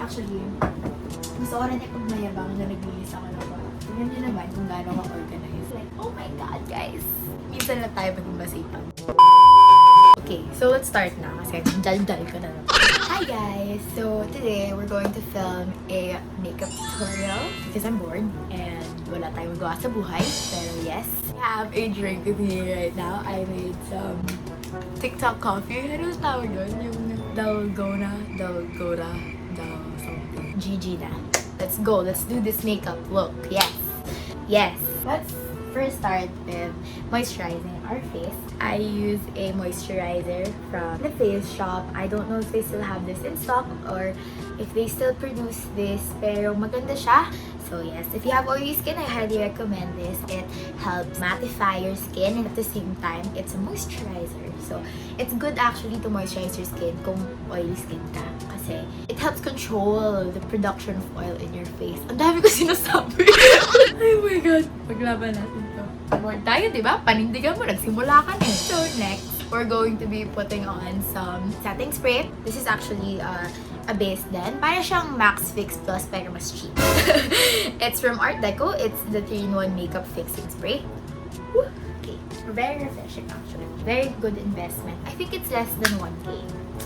Actually, gusto ko rin ipagmayabang na naglilis ako ng mga. Tingnan nyo naman kung gaano ka-organize. Like, oh my God, guys! Minsan lang tayo maging masipag. Okay, so let's start na kasi dal-dal ko na naman. Hi guys! So today, we're going to film a makeup tutorial because I'm bored and wala tayong magawa sa buhay. Pero yes, I have a drink with me right now. I made some TikTok coffee. Ano yung tawag yun? Yung dalgona something. GG na. Let's go. Let's do this makeup look. Yes. Yes. Let's first start with moisturizing our face. I use a moisturizer from the Face Shop. I don't know if they still have this in stock or if they still produce this, pero maganda siya. So yes, if you have oily skin, I highly recommend this. It helps mattify your skin and at the same time, it's a moisturizer. So it's good actually to moisturize your skin kung oily skin ka. Kasi it helps control the production of oil in your face. Ang dami ko sinasabi. Oh my God. Paglaban natin to. More tayo, diba? Panindigan mo, nagsimula ka na. So next, we're going to be putting on some setting spray. This is actually a base din. Para siyang Max Fix Plus pero mas cheap. It's from Art Deco. It's the 3-in-1 makeup fixing spray. Woo! Okay. Very refreshing actually. Very good investment. I think it's less than 1K.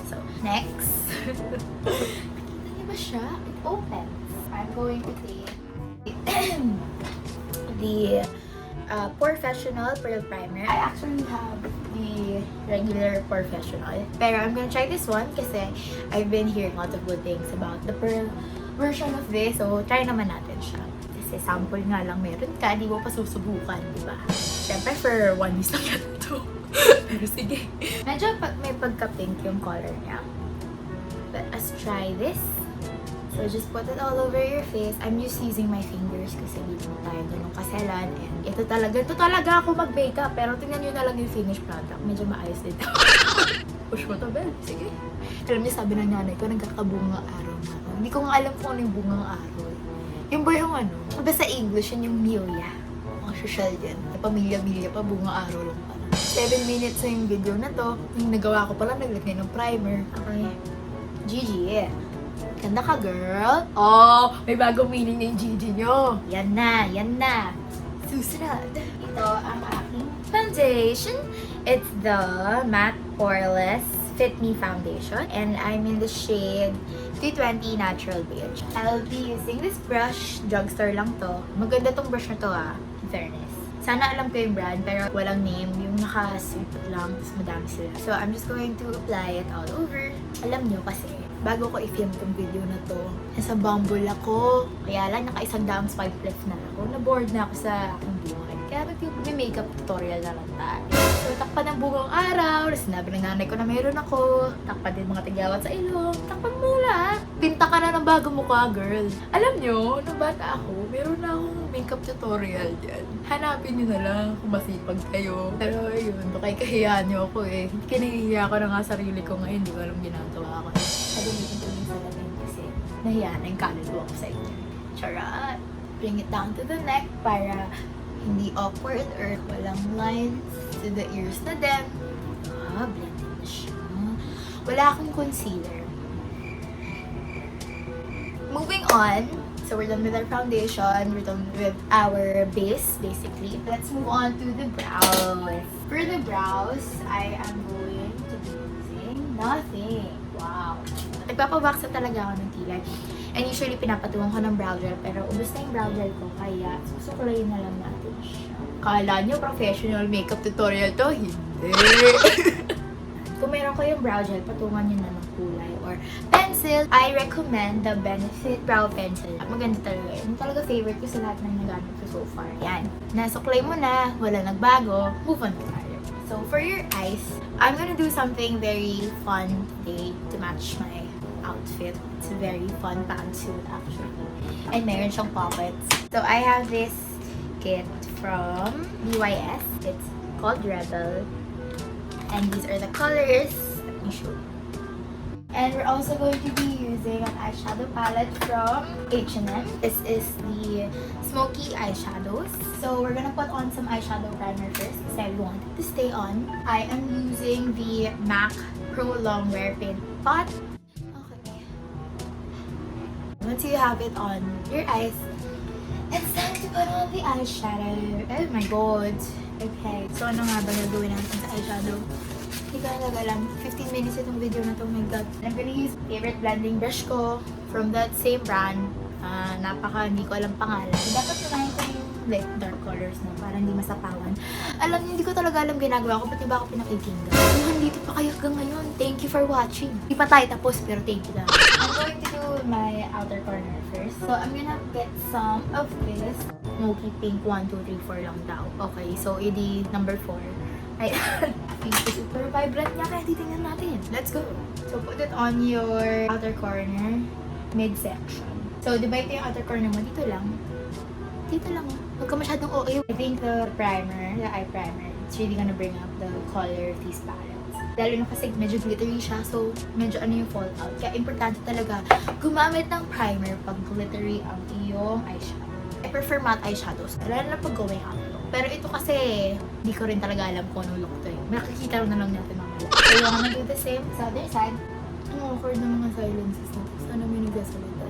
So, next. Nakita niyo ba siya? It opens. I'm going to take the Professional Pearl Primer. I actually have the regular Professional. Pero I'm gonna try this one kasi I've been hearing lots of good things about the Pearl version of this. So, try naman natin siya. Kasi sample nga lang meron ka, di mo pa susubukan, di ba? Siyempre, for 1 use lang yan ito. Pero sige. Medyo may pagka-pink yung color niya. But let's try this. So, just put it all over your face. I'm just using my fingers kasi dito tayo ganun kaselan. And ito talaga ako mag-makeup. Pero tingnan nyo na lang yung finished product. Medyo maayos dito. Push mo to, Bel. Sige. Alam niyo, sabi ng nanay ko, nagkakabungang araw na ako. Hindi ko nga alam kung ano yung bungang araw. Yung ba yung ano? Sabi sa English, yun yung Milia. Mga social yan. Pamilya-milya pa, bungang araw lang pala. 7 minutes na yung video na to. Yung nagawa ko pala, naglagay ng primer. Okay. GG. Ganda ka, girl. Oh, may bagong meaning na yung GG nyo. Yan na. Susunod. Ito ang aking foundation. It's the Matte Poreless Fit Me Foundation. And I'm in the shade 320 Natural Beige. I'll be using this brush. Drugstore lang to. Maganda tong brush na to in fairness. Sana alam ko yung brand, pero walang name. Yung naka-suit lang, tapos madami sila. So, I'm just going to apply it all over. Alam nyo kasi, bago ko i-film tong video na to, nasa Bumble ako. Kaya lang, naka-100 swipe left na ako. Na-bored na ako sa aking buhay. Kaya may makeup tutorial na lang tayo. So, takpan ng buong araw. Sinabi ng nanay ko na meron ako. Takpan din mga tigawat sa ilong. Takpan mula. Pinta ka na ng bago mukha, girl. Alam nyo, nung bata ako, meron na akong makeup tutorial dyan. Hanapin nyo na lang kung masipag kayo. Pero yun, kahihiyan nyo ako eh. Kinahihiya ko na nga sarili ko ngayon. Hindi ko alam ginagawa ko. Sabihin ko yung salamin kasi nahiya na yung kaluluwa ko sa inyo. Charot! Bring it down to the neck para hindi awkward or walang lines to the ears na din. Blended na siya. Wala akong concealer. Moving on. So we're done with our foundation. We're done with our base, basically. Let's move on to the brows. For the brows, I am going to be using nothing. Wow. Nagpapabaksa talaga ako ng kilay. And usually, pinapatungan ko ng brow gel. Pero ubos na yung brow gel ko. Kaya, susukulayin na lang natin siya. Kala nyo, professional makeup tutorial to? Hindi. Kung meron ko yung brow gel, patungan nyo na ng kulay. Or pencil, I recommend the Benefit Brow Pencil. Maganda talaga yun. Talaga favorite ko sa lahat ng nagamit ko so far. Yan. Nasuklay mo na, wala nagbago, move on tayo. So, for your eyes, I'm gonna do something very fun today to match my outfit. It's a very fun pantsuit actually. And meron siyang pockets. So, I have this kit from BYS. It's called Rebel. And these are the colors. Let me show you. And we're also going to be using an eyeshadow palette from H&M. This is the Smoky Eyeshadows. So we're gonna put on some eyeshadow primer first because I want it to stay on. I am using the MAC Pro Longwear Paint Pot. Okay. once you have it on your eyes, it's time to put on the eyeshadow. Oh my god. Okay, so ano nga ba gagawin natin sa eyeshadow? Hindi ko na alam. 15 minutes itong video na to. Oh my god. I'm gonna use favorite blending brush ko from that same brand. Hindi ko alam pangalan. Dapat tunahin ko yung like dark colors na para hindi masapawan. Alam niyo, hindi ko talaga alam ginagawa ko. Ba't ba ako pinakikinggan? Nandito pa kayo hanggang ngayon. Thank you for watching. Hindi pa tayo tapos, pero thank you lang. I'm going to do my outer corner first. So, I'm gonna get some of this. Smoky pink 1, 2, 3, 4 lang daw. Okay, so edi number 4. Ay, pink is super vibrant niya. Kaya titingnan natin. Let's go. So, put it on your outer corner, midsection. So, di ba ito yung outer corner mo? Dito lang. Dito lang. Huwag ka masyadong OA. I think the primer, the eye primer, it's really gonna bring up the color of these palettes. Lalo na kasi medyo glittery siya, so medyo ano yung fallout. Kaya importante talaga gumamit ng primer pag glittery ang iyong eyeshadow. I prefer matte eyeshadows, lalo na pag going up look. Pero ito kasi, hindi ko rin talaga alam kung anong look to eh. Makikita rin na lang natin mamaya. So, yung gonna do the same sa other side. Ang awkward ng mga silences na. Sana may nagsasalita.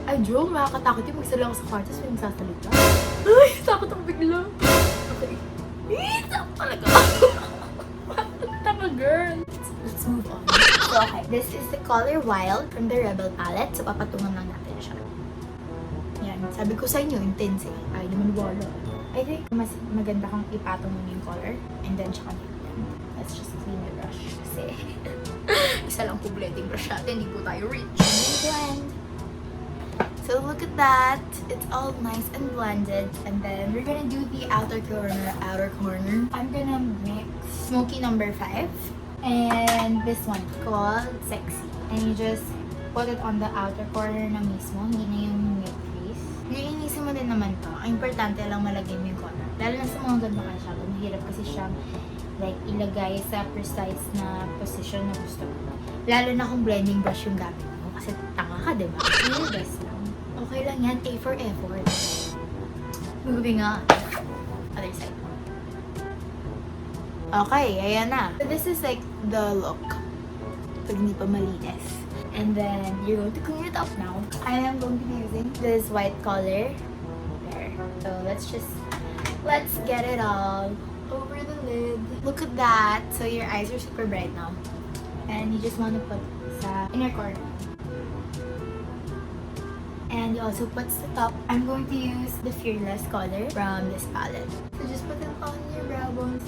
Ay, Joe, makakatakot yung magsala ako sa kwarto so yung magsasalita. Ay, takot ako bigla. Okay. Takot talaga. Tama, girl. Let's move on. So, okay. This is the color Wild from the Rebel palette. So, papatungan lang natin siya. Yan. Sabi ko sa inyo, intense eh. Ay, naman wala. I think mas maganda kang ipatong mo yung color and then tsaka nilagyan. Let's just clean the brush kasi isa lang po blending brush natin, hindi po tayo rich. Blend. So look at that. It's all nice and blended. And then we're gonna do the outer corner. I'm gonna mix Smoky number 5 and this one called Sexy. And you just put it on the outer corner na mismo, hindi na yung mid crease. Lilinisin mo din naman to. Ang importante lang malagay mo yung color. Lalo na sa mga ganda eyeshadow, mahirap kasi siyang like ilagay sa precise na position na gusto mo. Lalo na kung blending brush yung gamit mo kasi tanga ka, diba? Yung best lang. Okay lang yan, A for effort. Moving on. Other side. Okay, ayan na. So this is like the look. Pag hindi pa malinis. And then, you're going to clean it up now. I am going to be using this white color. There. So let's get it all over the lid. Look at that. So your eyes are super bright now. And you just want to put sa inner corner. And you also put the top. I'm going to use the Fearless color from this palette. So just put it on your brow bones.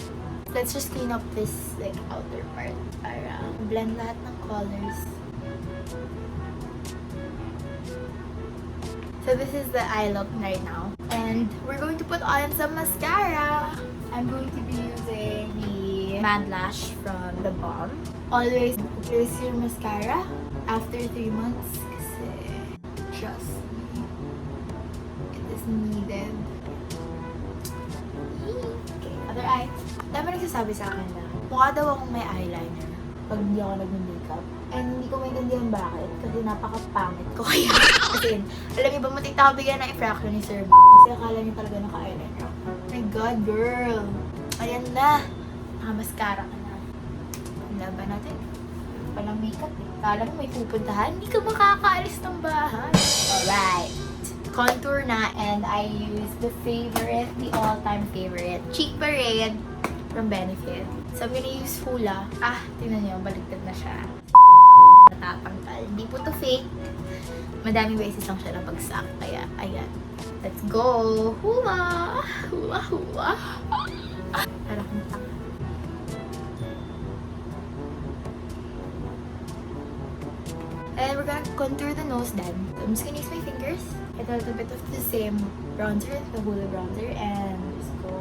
Let's just clean up this like outer part para blend lahat ng colors. So this is the eye look right now. And we're going to put on some mascara. I'm going to be using the Mad Lash from The Balm. Always replace your mascara after 3 months kasi trust me, it is needed. Okay, other eye. Dami nagsasabi sa akin na mukha daw akong may eyeliner pag hindi ako nag-makeup. And hindi ko maintindihan bakit kasi napaka-pangit ko kaya. Kasi alam niyo ba, muntik na ako bigyan ng infraction ni Sir Ma kasi akala niya talaga naka-eyeliner ako. Oh my god, girl! Ayan na! Naka-mascara ka na. Ang laban natin. Palang makeup eh. Kala mo may pupuntahan, hindi ka makakaalis ng bahay. Alright. Contour na, and I use the favorite, the all-time favorite, Cheek Parade from Benefit. So I'm gonna use Hula. Tingnan niyo, baligtad na siya. Natatanggal. Hindi po to fake. Madaming beses lang siya napagsak. Kaya, ayan. Let's go! Hula! Hula, hula! Para kang tanga. And we're gonna contour the nose then. So I'm just gonna use my fingers. Get a little bit of the same bronzer, the Hula bronzer, and just go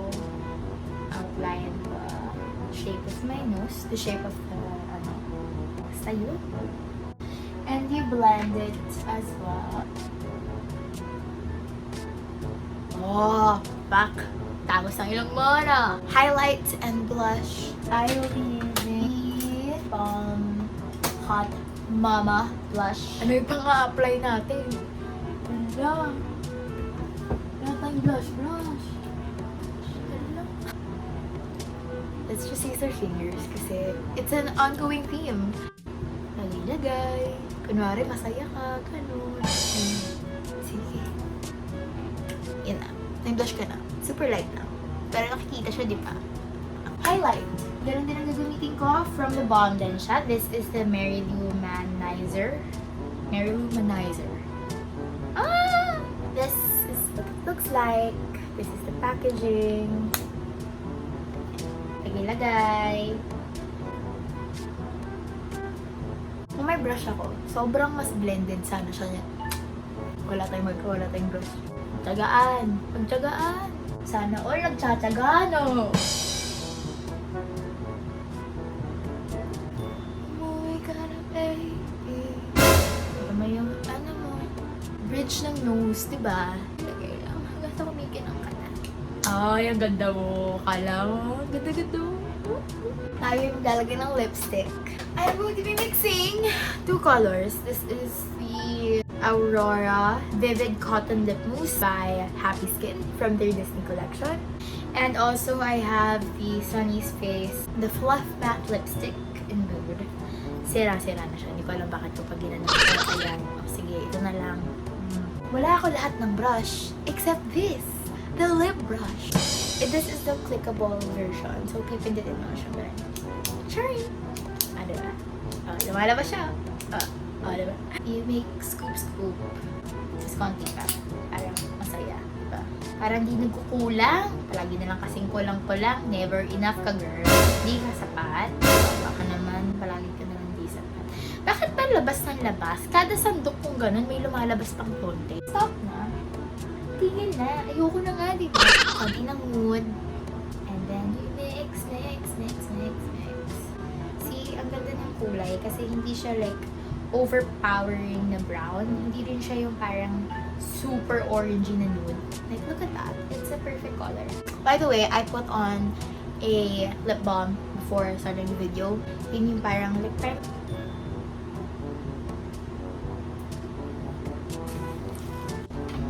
outline the shape of my nose, the shape of the sayo. And you blend it as well. Oh, back. Tapos ang ilong mo na. Highlight and blush. I will be using the Balm Hot Mama blush. Ano yung pang-a-apply natin? Wala. Wala tayong blush. Let's just use our fingers kasi it's an ongoing theme. Lagay ilagay. Kunwari, masaya ka, ganun. Sige. Yan na. Nag-blush ka na. Super light na. Pero nakikita siya, di ba? Highlight. Ganun din ang gagamitin ko. From the Balm din siya. This is the Mary Lou Manizer. This is what it looks like. This is the packaging. Lagay. Kung may brush ako, sobrang mas blended sana siya niya. Wala tayong brush. Pagtsagaan. Sana all nagtsatsaga, no? Oh God, baby. Ano yung, bridge ng nose, diba? Lagay lang. Hanggang sa kumikinang ka na. Ay, ang ganda mo. Kala mo. Ganda-ganda mo. Tayo yung maglalagay ng lipstick. I'm going to be mixing two colors. This is the Aurora Vivid Cotton Lip Mousse by Happy Skin from their Disney collection. And also, I have the Sunny's Face, the Fluff Matte Lipstick in Nude. Sira-sira na siya. Hindi ko alam bakit ko pag ginanap ko. Ayan. Sige, ito na lang. Wala ako lahat ng brush except this. The lip brush. This is the clickable version. So, pipindutin mo siya. Cherry! Diba? Lumalabas siya. Diba? You make scoop. Tapos konti pa. Parang masaya. Diba? Parang di nagkukulang. Palagi na lang kasing kulang-kulang. Never enough ka, girl. Di ka sapat. Baka naman, palagi ka naman di sapat. Bakit ba labas ng labas? Kada sandok kong ganun, may lumalabas pang konti. Stop na. Tingin na. Ayoko na nga, diba? Konti ng mood. And then, you mix. See, ang ganda ng kulay kasi hindi siya like overpowering na brown. Hindi rin siya yung parang super orangey na nude. Like, look at that. It's a perfect color. By the way, I put on a lip balm before starting the video. Yun yung parang lip primer.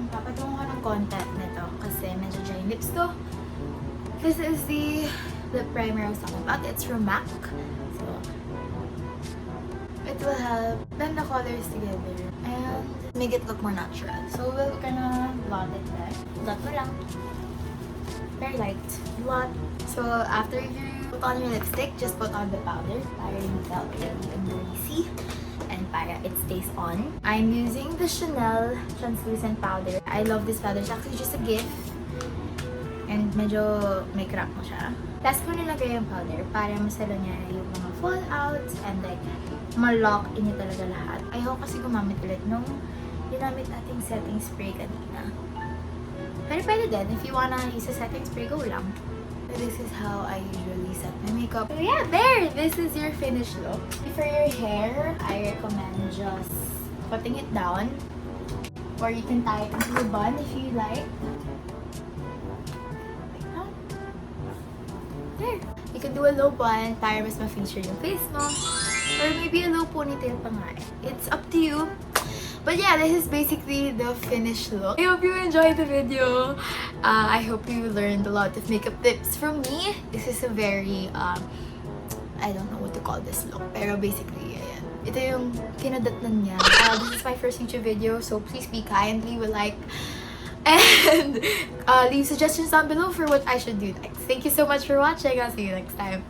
Papatungo ko ng contact nito kasi medyo dry yung lips ko. This is the lip primer I was talking about. It's from MAC. So, it will help blend the colors together and make it look more natural. So, we're gonna blot it there. Blot mo lang. Very light. Blot. So, after you put on your lipstick, just put on the powder para hindi ka greasy and para it stays on. I'm using the Chanel translucent powder. I love this powder. It's actually just a gift. And medyo may crack mo siya. Last ko nilagay yung powder para masalo niya yung mga fallouts and like ma-lock in niya talaga lahat. Ayoko kasi gumamit ulit nung ginamit nating setting spray kanina. Pero pwede din, if you wanna use a setting spray, go lang. This is how I usually set my makeup. So yeah, there! This is your finished look. For your hair, I recommend just putting it down. Or you can tie it into a bun if you like. There. You can do a low bun para mas ma-feature yung face mo. Or maybe a low ponytail pa nga. It's up to you. But yeah, this is basically the finished look. I hope you enjoyed the video. I hope you learned a lot of makeup tips from me. This is a very, I don't know what to call this look. Pero basically, ayan. Ito yung kinadatnan niya. This is my first YouTube video, so please be kind, leave a like. And leave suggestions down below for what I should do next. Thank you so much for watching. I'll see you next time.